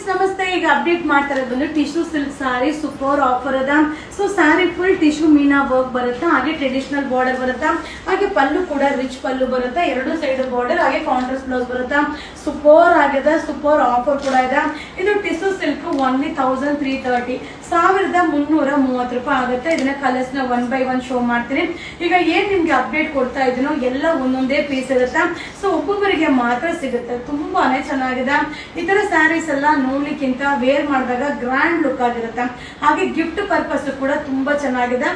ನಮಸ್ತೆ. ಈಗ ಅಪ್ಡೇಟ್ ಮಾಡ್ತಾ ಇರೋದು ಬಂದು ಟಿಶ್ಯೂ ಸಿಲ್ಕ್ ಸಾರಿ ಸೂಪರ್ ಆಫರ್ ಅದ. ಸೊ ಸಾರಿ ಫುಲ್ ಟಿಶ್ಯೂ ಮೀನಾ ವರ್ಕ್ ಬರುತ್ತೆ, ಹಾಗೆ ಟ್ರೆಡಿಷನಲ್ ಬಾರ್ಡರ್ ಬರುತ್ತೆ, ಹಾಗೆ ಪಲ್ಲು ಕೂಡ ರಿಚ್ ಪಲ್ಲು ಬರುತ್ತೆ, ಎರಡು ಸೈಡ್ ಬಾರ್ಡರ್, ಹಾಗೆ ಕಾಂಟ್ರಾಸ್ಟ್ ಬ್ಲೌಸ್ ಬರುತ್ತೆ. ಸೂಪರ್ ಆಗಿದೆ, ಸೂಪರ್ ಆಫರ್ ಕೂಡ ಇದೆ. ಇದು ಟಿಶ್ಯೂ ಸಿಲ್ಕ್ ಓನ್ಲಿ 1330 1330 ರೂಪಾಯಿ ಆಗುತ್ತೆ. ಇದನ್ನ ಕಲರ್ಸ್ ನ 1 by 1 ಶೋ ಮಾಡ್ತೀನಿ. ಈಗ ಏನ್ ನಿಮ್ಗೆ ಅಪ್ಡೇಟ್ ಕೊಡ್ತಾ ಇದೀನೋ ಎಲ್ಲ ಒಂದೊಂದೇ ಪೀಸ್ ಇರುತ್ತೆ. ಸೊ ಒಬ್ಬೊಬ್ಬರಿಗೆ ಮಾತ್ರ ಸಿಗುತ್ತೆ, ತುಂಬಾನೇ ಚೆನ್ನಾಗಿದೆ. ಈ ತರ ಸ್ಯಾರೀಸ್ ಎಲ್ಲ ನೋಡ್ಲಿಕ್ಕಿಂತ ವೇರ್ ಮಾಡಿದಾಗ ಗ್ರ್ಯಾಂಡ್ ಲುಕ್ ಆಗಿರುತ್ತೆ, ಹಾಗೆ ಗಿಫ್ಟ್ ಪರ್ಪಸ್ ಕೂಡ ತುಂಬಾ ಚೆನ್ನಾಗಿದೆ.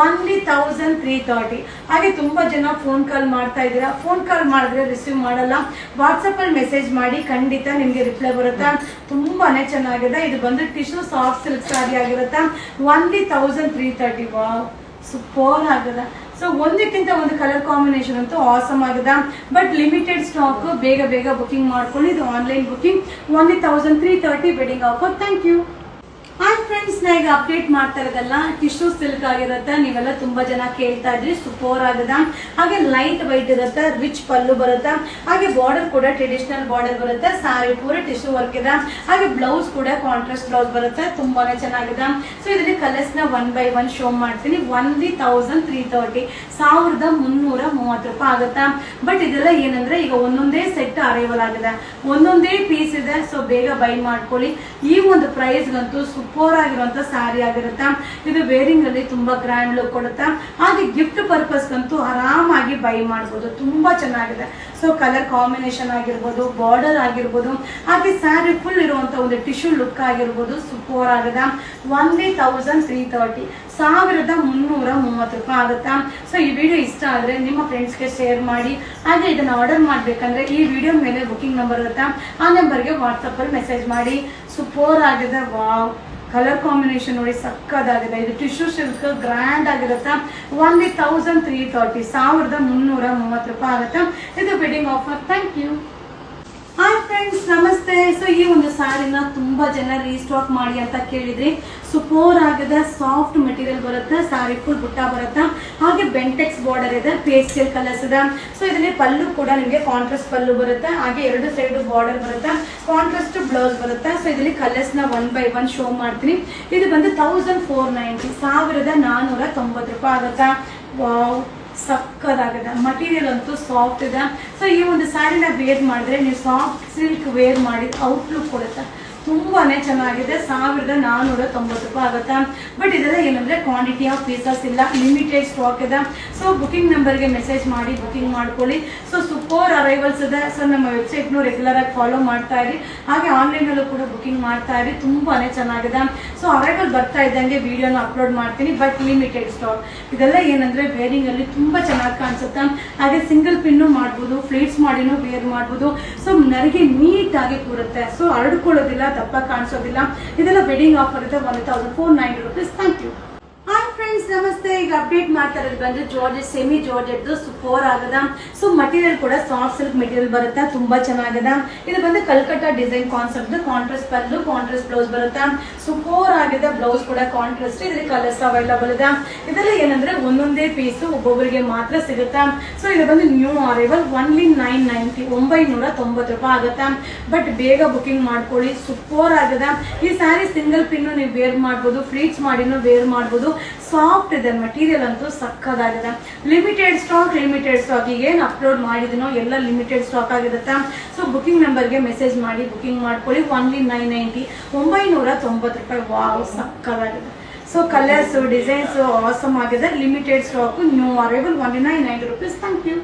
ಓನ್ಲಿ 1330. ಹಾಗೆ ತುಂಬಾ ಜನ ಫೋನ್ ಕಾಲ್ ಮಾಡ್ತಾ ಇದ್ದೀರಾ, ಫೋನ್ ಕಾಲ್ ಮಾಡಿದ್ರೆ ರಿಸೀವ್ ಮಾಡಲ್ಲ, ವಾಟ್ಸಪ್ ಅಲ್ಲಿ ಮೆಸೇಜ್ ಮಾಡಿ, ಖಂಡಿತ ನಿಮ್ಗೆ ರಿಪ್ಲೈ ಬರುತ್ತೆ. ತುಂಬಾನೇ ಚೆನ್ನಾಗಿದೆ. ಇದು ಬಂದು ಟಿಶ್ಯೂ ಸಾಫ್ಟ್ ಸಿಲ್ಕ್ ಸಾರಿ ಆಗಿರುತ್ತೆ. ಓನ್ಲಿ 1330. ವಾವ್, ಸೂಪರ್ ಆಗಿದೆ. ಸೊ ಒಂದಕ್ಕಿಂತ ಒಂದು ಕಲರ್ ಕಾಂಬಿನೇಷನ್ ಅಂತೂ ಆಸಮ್ ಆಗಿದೆ. ಬಟ್ ಲಿಮಿಟೆಡ್ ಸ್ಟಾಕ್, ಬೇಗ ಬೇಗ ಬುಕಿಂಗ್ ಮಾಡ್ಕೊಳ್ಳಿ. ಇದು online booking. Only 1330 wedding offer. Thank you. Hi friends, ನಾ ಈಗ ಅಪ್ಡೇಟ್ ಮಾಡ್ತಾ ಇರೋದಲ್ಲ ಟಿಶ್ಯೂ ಸಿಲ್ಕ್ ಆಗಿರುತ್ತೆ. ನೀವೆಲ್ಲ ತುಂಬಾ ಜನ ಕೇಳ್ತಾ ಇದ್ರಿ, ಸೂಪರ್ ಆಗಿದೆ. ಹಾಗೆ ಲೈಟ್ ವೈಟ್ ಇರುತ್ತೆ, ರಿಚ್ ಪಲ್ಲು ಬರುತ್ತೆ, ಹಾಗೆ ಬಾರ್ಡರ್ ಕೂಡ ಟ್ರೆಡಿಷನಲ್ ಬಾರ್ಡರ್ ಬರುತ್ತೆ. ಸಾರಿ ಪೂರ ಟಿಶ್ಯೂ ವರ್ಕ್ ಇದೆ, ಹಾಗೆ ಬ್ಲೌಸ್ ಕೂಡ ಕಾಂಟ್ರಾಸ್ಟ್ ಬ್ಲೌಸ್ ಬರುತ್ತೆ. ತುಂಬಾನೇ ಚೆನ್ನಾಗಿದೆ. ಸೊ ಇದರಲ್ಲಿ ಕಲರ್ಸ್ ನ 1 by 1 ಶೋ ಮಾಡ್ತೀನಿ. ಓನ್ಲಿ 1330 1330 ರೂಪಾಯಿ ಆಗುತ್ತೆ. ಬಟ್ ಇದೆಲ್ಲ ಏನಂದ್ರೆ ಈಗ ಒಂದೊಂದೇ ಸೆಟ್ ಅರೈವಲ್ ಆಗಿದೆ, ಒಂದೊಂದೇ ಪೀಸ್ ಇದೆ. ಸೊ ಬೇಗ ಬೈ ಮಾಡ್ಕೊಳ್ಳಿ. ಈ ಒಂದು ಪ್ರೈಸ್ಗಂತೂ ಸೂಪರ್ ಆಗಿರುವಂತ ಸ್ಯಾರಿ ಆಗಿರುತ್ತೆ. ಇದು ವೇರಿಂಗ್ ಅಲ್ಲಿ ತುಂಬಾ ಗ್ರ್ಯಾಂಡ್ ಲುಕ್ ಕೊಡುತ್ತೆ, ಹಾಗೆ ಗಿಫ್ಟ್ ಪರ್ಪಸ್ ಅಂತೂ ಆರಾಮಾಗಿ ಬೈ ಮಾಡಬಹುದು. ತುಂಬಾ ಚೆನ್ನಾಗಿದೆ. ಸೊ ಕಲರ್ ಕಾಂಬಿನೇಷನ್ ಆಗಿರ್ಬೋದು, ಬಾರ್ಡರ್ ಆಗಿರ್ಬೋದು, ಹಾಗೆ ಸ್ಯಾರಿ ಫುಲ್ ಇರುವಂತ ಒಂದು ಟಿಶ್ಯೂ ಲುಕ್ ಆಗಿರ್ಬೋದು, ಸೂಪರ್ ಆಗಿದೆ. ಓನ್ಲಿ 1330 1330 ರೂಪಾಯಿ ಆಗುತ್ತೆ. ಸೊ ಈ ವಿಡಿಯೋ ಇಷ್ಟ ಆದ್ರೆ ನಿಮ್ಮ ಫ್ರೆಂಡ್ಸ್ಗೆ ಶೇರ್ ಮಾಡಿ. ಹಾಗೆ ಇದನ್ನ ಆರ್ಡರ್ ಮಾಡ್ಬೇಕಂದ್ರೆ ಈ ವಿಡಿಯೋ ಮೇಲೆ ಬುಕಿಂಗ್ ನಂಬರ್ ಇರುತ್ತೆ, ಆ ನಂಬರ್ಗೆ ವಾಟ್ಸಪ್ ಅಲ್ಲಿ ಮೆಸೇಜ್ ಮಾಡಿ. ಸೂಪರ್ ಆಗಿದೆ. ವಾವ್, ಕಲರ್ ಕಾಂಬಿನೇಷನ್ ನೋಡಿ, ಸಕ್ಕದಾಗಿದೆ. ಇದು ಟಿಶ್ಯೂ ಸಿಲ್ಕ್ ಗ್ರ್ಯಾಂಡ್ ಆಗಿರುತ್ತೆ. ಓನ್ಲಿ 1330 1330 ರೂಪಾಯಿ ಆಗುತ್ತೆ. ಇದು wedding offer. Thank you. Hi friends, ನಮಸ್ತೆ. ಸೊ ಈ ಒಂದು ಸ್ಯಾರಿನ ತುಂಬಾ ಜನ ರೀಸ್ಟಾಕ್ ಮಾಡಿ ಅಂತ ಕೇಳಿದ್ರಿ. ಸೂಪರ್ ಆಗಿದೆ. ಸಾಫ್ಟ್ ಮೆಟೀರಿಯಲ್ ಬರುತ್ತೆ, ಸ್ಯಾರಿ ಫುಲ್ ಬುಟ್ಟ ಬರುತ್ತೆ, ಹಾಗೆ ಬೆಂಟೆಕ್ಸ್ ಬಾರ್ಡರ್ ಇದೆ, ಪೇಸ್ಟಲ್ ಕಲರ್ಸ್ ಇದೆ. ಸೊ ಇದರಲ್ಲಿ ಪಲ್ಲು ಕೂಡ ನಿಮಗೆ ಕಾಂಟ್ರಾಸ್ಟ್ ಪಲ್ಲು ಬರುತ್ತೆ, ಹಾಗೆ ಎರಡು ಸೈಡ್ ಬಾರ್ಡರ್ ಬರುತ್ತೆ, ಕಾಂಟ್ರಾಸ್ಟ್ ಬ್ಲೌಸ್ ಬರುತ್ತೆ. ಸೊ ಇದರಲ್ಲಿ ಕಲರ್ಸ್ ನ 1 by 1 ಶೋ ಮಾಡ್ತೀನಿ. ಇದು ಬಂದು 1490 1490 ರೂಪಾಯಿ ಆಗುತ್ತೆ. ವಾವ್, ಸಕ್ಕದಾಗಿದೆ. ಮಟೀರಿಯಲ್ ಅಂತೂ ಸಾಫ್ಟ್ ಇದೆ. ಸೊ ಈ ಒಂದು ಸ್ಯಾರಿನ ವೇರ್ ಮಾಡಿದ್ರೆ ನೀವು ಸಾಫ್ಟ್ ಸಿಲ್ಕ್ ವೇರ್ ಮಾಡಿ ಔಟ್ಲುಕ್ ಕೊಡುತ್ತೆ. ತುಂಬಾನೇ ಚೆನ್ನಾಗಿದೆ. 1490 ರೂಪಾಯಿ ಆಗುತ್ತೆ. ಬಟ್ ಇದೆಲ್ಲ ಏನಂದ್ರೆ ಕ್ವಾಂಟಿಟಿ ಆಫ್ ಪೀಸಸ್ ಇಲ್ಲ, ಲಿಮಿಟೆಡ್ ಸ್ಟಾಕ್ ಇದೆ. ಸೊ ಬುಕಿಂಗ್ ನಂಬರ್ಗೆ ಮೆಸೇಜ್ ಮಾಡಿ ಬುಕಿಂಗ್ ಮಾಡ್ಕೊಳ್ಳಿ. ಸೊ ಸೂಪರ್ ಅರೈವಲ್ಸ್ ಇದೆ. ಸೊ ನಮ್ಮ ವೆಬ್ಸೈಟ್ನು ರೆಗ್ಯುಲರ್ ಆಗಿ ಫಾಲೋ ಮಾಡ್ತಾ ಇರಿ, ಹಾಗೆ ಆನ್ಲೈನಲ್ಲೂ ಕೂಡ ಬುಕಿಂಗ್ ಮಾಡ್ತಾ ಇರಿ. ತುಂಬಾನೇ ಚೆನ್ನಾಗಿದೆ. ಸೊ ಅರೈವಲ್ ಬರ್ತಾ ಇದ್ದಂಗೆ ವಿಡಿಯೋನ ಅಪ್ಲೋಡ್ ಮಾಡ್ತೀನಿ, ಬಟ್ ಲಿಮಿಟೆಡ್ ಸ್ಟಾಕ್. ಇದೆಲ್ಲ ಏನಂದ್ರೆ ವೇರಿಂಗ್ ಅಲ್ಲಿ ತುಂಬಾ ಚೆನ್ನಾಗಿ ಕಾಣಿಸುತ್ತೆ, ಹಾಗೆ ಸಿಂಗಲ್ ಪಿನ್ನು ಮಾಡ್ಬೋದು, ಫ್ಲೀಟ್ಸ್ ಮಾಡಿನೂ ವೇರ್ ಮಾಡ್ಬೋದು. ಸೊ ನನಗೆ ನೀಟ್ ಆಗಿ ಕೂರುತ್ತೆ. ಸೊ ಹರಡ್ಕೊಳ್ಳೋದಿಲ್ಲ, ದಪ್ಪ ಕಾಣಿಸೋದಿಲ್ಲ. ಇದೆಲ್ಲ ವೆಡ್ಡಿಂಗ್ ಆಫರ್ ಇದೆ. 1490 rupees. Thank you. Hi friends, ನಮಸ್ತೆ. ಈಗ ಅಪ್ಡೇಟ್ ಮಾಡ್ತಾ ಇರೋದು ಬಂದು ಜಾರ್ಜೆಟ್, ಸೆಮಿ ಜಾರ್ಜೆಟ್ ಸೂಪರ್ ಆಗದ. ಸೊ ಮಟೀರಿಯಲ್ ಕೂಡ ಸಾಫ್ಟ್ ಸಿಲ್ಕ್ ಮೆಟೀರಿಯಲ್ ಬರುತ್ತೆ, ತುಂಬಾ ಚೆನ್ನಾಗಿದೆ. ಇದು ಬಂದು Calcutta design concept, contrast pallu, contrast blouse ಬರುತ್ತೆ. ಸೂಪರ್ ಆಗಿದೆ. ಬ್ಲೌಸ್ ಕೂಡ ಕಾಂಟ್ರಾಸ್ಟ್. ಇದರಲ್ಲಿ ಕಲರ್ಸ್ ಅವೈಲಬಲ್ ಇದೆ. ಇದೆಲ್ಲ ಏನಂದ್ರೆ ಒಂದೊಂದೇ ಪೀಸ್ ಒಬ್ಬೊಬ್ಬರಿಗೆ ಮಾತ್ರ ಸಿಗುತ್ತೆ. ಸೊ ಇದು ಬಂದು ನ್ಯೂ ಅರೈವಲ್. ಓನ್ಲಿ 990 990 ರೂಪಾಯಿ ಆಗುತ್ತೆ. ಬಟ್ ಬೇಗ ಬುಕಿಂಗ್ ಮಾಡ್ಕೊಳ್ಳಿ. ಸೂಪರ್ ಆಗಿದೆ. ಈ ಸ್ಯಾರಿ ಸಿಂಗಲ್ ಪಿನ್ನು ನೀವು ವೇರ್ ಮಾಡ್ಬೋದು, ಫ್ಲೀಟ್ಸ್ ಮಾಡಿನೂ ವೇರ್ ಮಾಡ್ಬೋದು. ಸಾಫ್ಟ್ ಇದೆ, ಮಟೀರಿಯಲ್ ಅಂತೂ ಸಕ್ಕದಾಗಿದೆ. Limited stock. ಈಗ ಏನು ಅಪ್ಲೋಡ್ ಮಾಡಿದನೋ ಎಲ್ಲ ಲಿಮಿಟೆಡ್ ಸ್ಟಾಕ್ ಆಗಿರುತ್ತೆ. ಸೊ ಬುಕಿಂಗ್ ನಂಬರ್ಗೆ ಮೆಸೇಜ್ ಮಾಡಿ ಬುಕಿಂಗ್ ಮಾಡ್ಕೊಳ್ಳಿ. ಓನ್ಲಿ 990 990 ರೂಪಾಯಿ. ವಾವ್, ಸಕ್ಕದಾಗಿದೆ. ಸೊ ಕಲರ್ಸ್, ಡಿಸೈನ್ಸ್ ಆಸಮ್ ಆಗಿದೆ. Limited stock, new arrival. Only 990 rupees. Thank you.